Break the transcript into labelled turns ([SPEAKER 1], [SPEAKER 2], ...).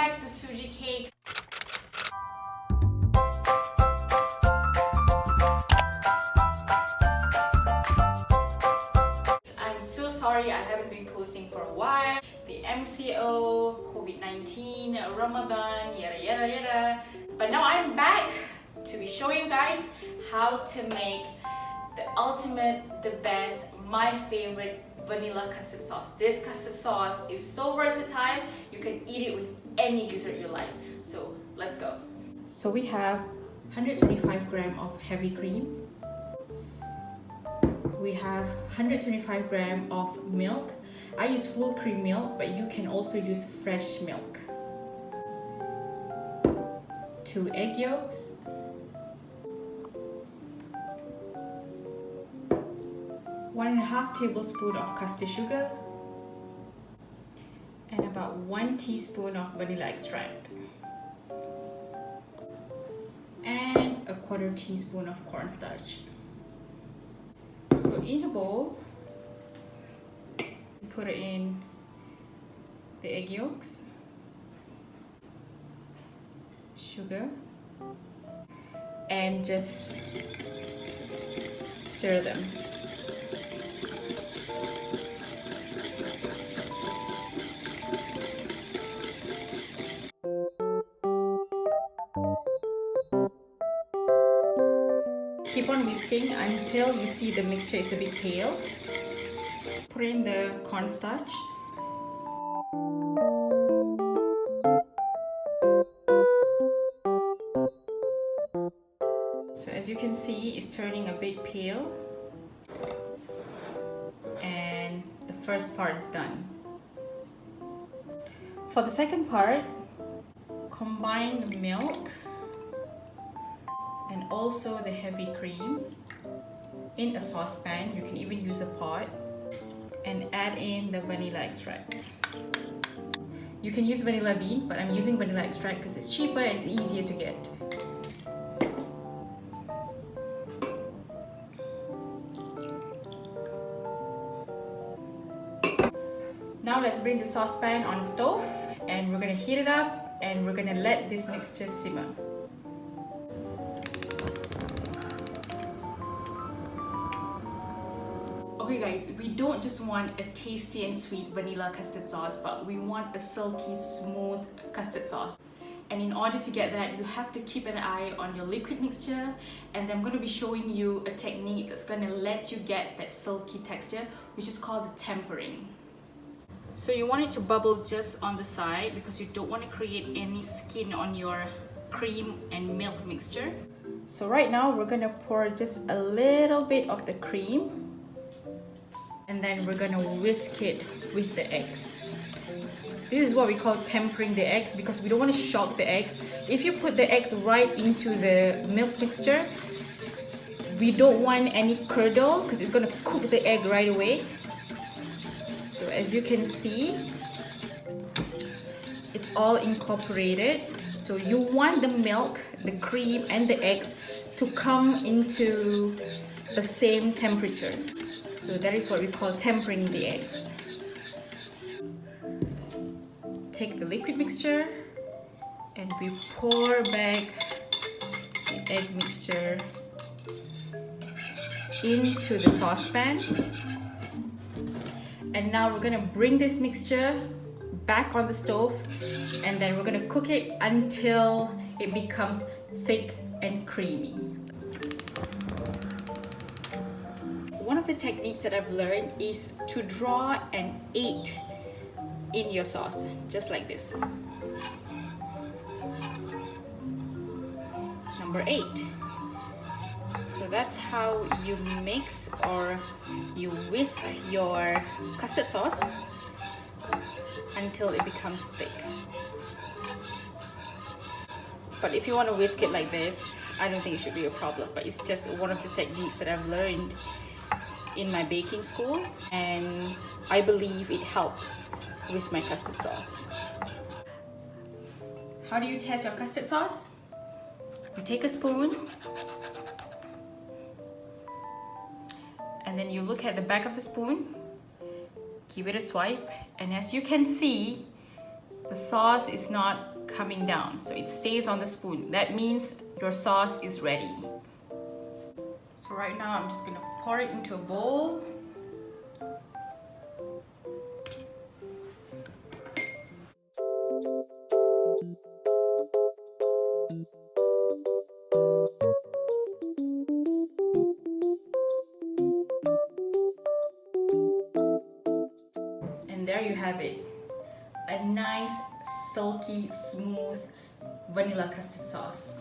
[SPEAKER 1] back to Suji Cakes. I'm so sorry I haven't been posting for a while. The MCO, COVID-19, Ramadan, yada yada yada. But now I'm back to be showing you guys how to make the ultimate, the best, my favorite vanilla custard sauce. This custard sauce is so versatile, you can eat it with any dessert you like. So let's go. So we have 125 grams of heavy cream. We have 125 grams of milk. I use full cream milk, but you can also use fresh milk. 2 egg yolks. 1.5 tablespoons of custard sugar and about 1 teaspoon of vanilla extract and a 1/4 teaspoon of cornstarch. So in a bowl, put in the egg yolks, sugar, and just stir them. Keep on whisking until you see the mixture is a bit pale. Put in the cornstarch. So as you can see, it's turning a bit pale. And the first part is done. For the second part, combine the milk and also the heavy cream in a saucepan. You can even use a pot, and add in the vanilla extract. You can use vanilla bean, but I'm using vanilla extract because it's cheaper and it's easier to get. Now let's bring the saucepan on the stove, and we're gonna heat it up and we're gonna let this mixture simmer. Okay guys, we don't just want a tasty and sweet vanilla custard sauce, but we want a silky, smooth custard sauce. And in order to get that, you have to keep an eye on your liquid mixture, and I'm going to be showing you a technique that's going to let you get that silky texture, which is called the tempering. So you want it to bubble just on the side because you don't want to create any skin on your cream and milk mixture. So right now we're going to pour just a little bit of the cream, and then we're gonna whisk it with the eggs. This is what we call tempering the eggs, because we don't want to shock the eggs. If you put the eggs right into the milk mixture, we don't want any curdle because it's gonna cook the egg right away. So as you can see, it's all incorporated. So you want the milk, the cream, and the eggs to come into the same temperature. So that is what we call tempering the eggs. Take the liquid mixture and we pour back the egg mixture into the saucepan. And now we're gonna bring this mixture back on the stove, and then we're gonna cook it until it becomes thick and creamy. One of the techniques that I've learned is to draw an 8 in your sauce, just like this. Number 8. So that's how you mix or you whisk your custard sauce until it becomes thick. But if you want to whisk it like this, I don't think it should be a problem, but it's just one of the techniques that I've learned in my baking school, and I believe it helps with my custard sauce. How do you test your custard sauce? You take a spoon and then you look at the back of the spoon, give it a swipe, and as you can see, the sauce is not coming down, so it stays on the spoon. That means your sauce is ready. So right now I'm just gonna pour it into a bowl. And there you have it, a nice, silky, smooth vanilla custard sauce.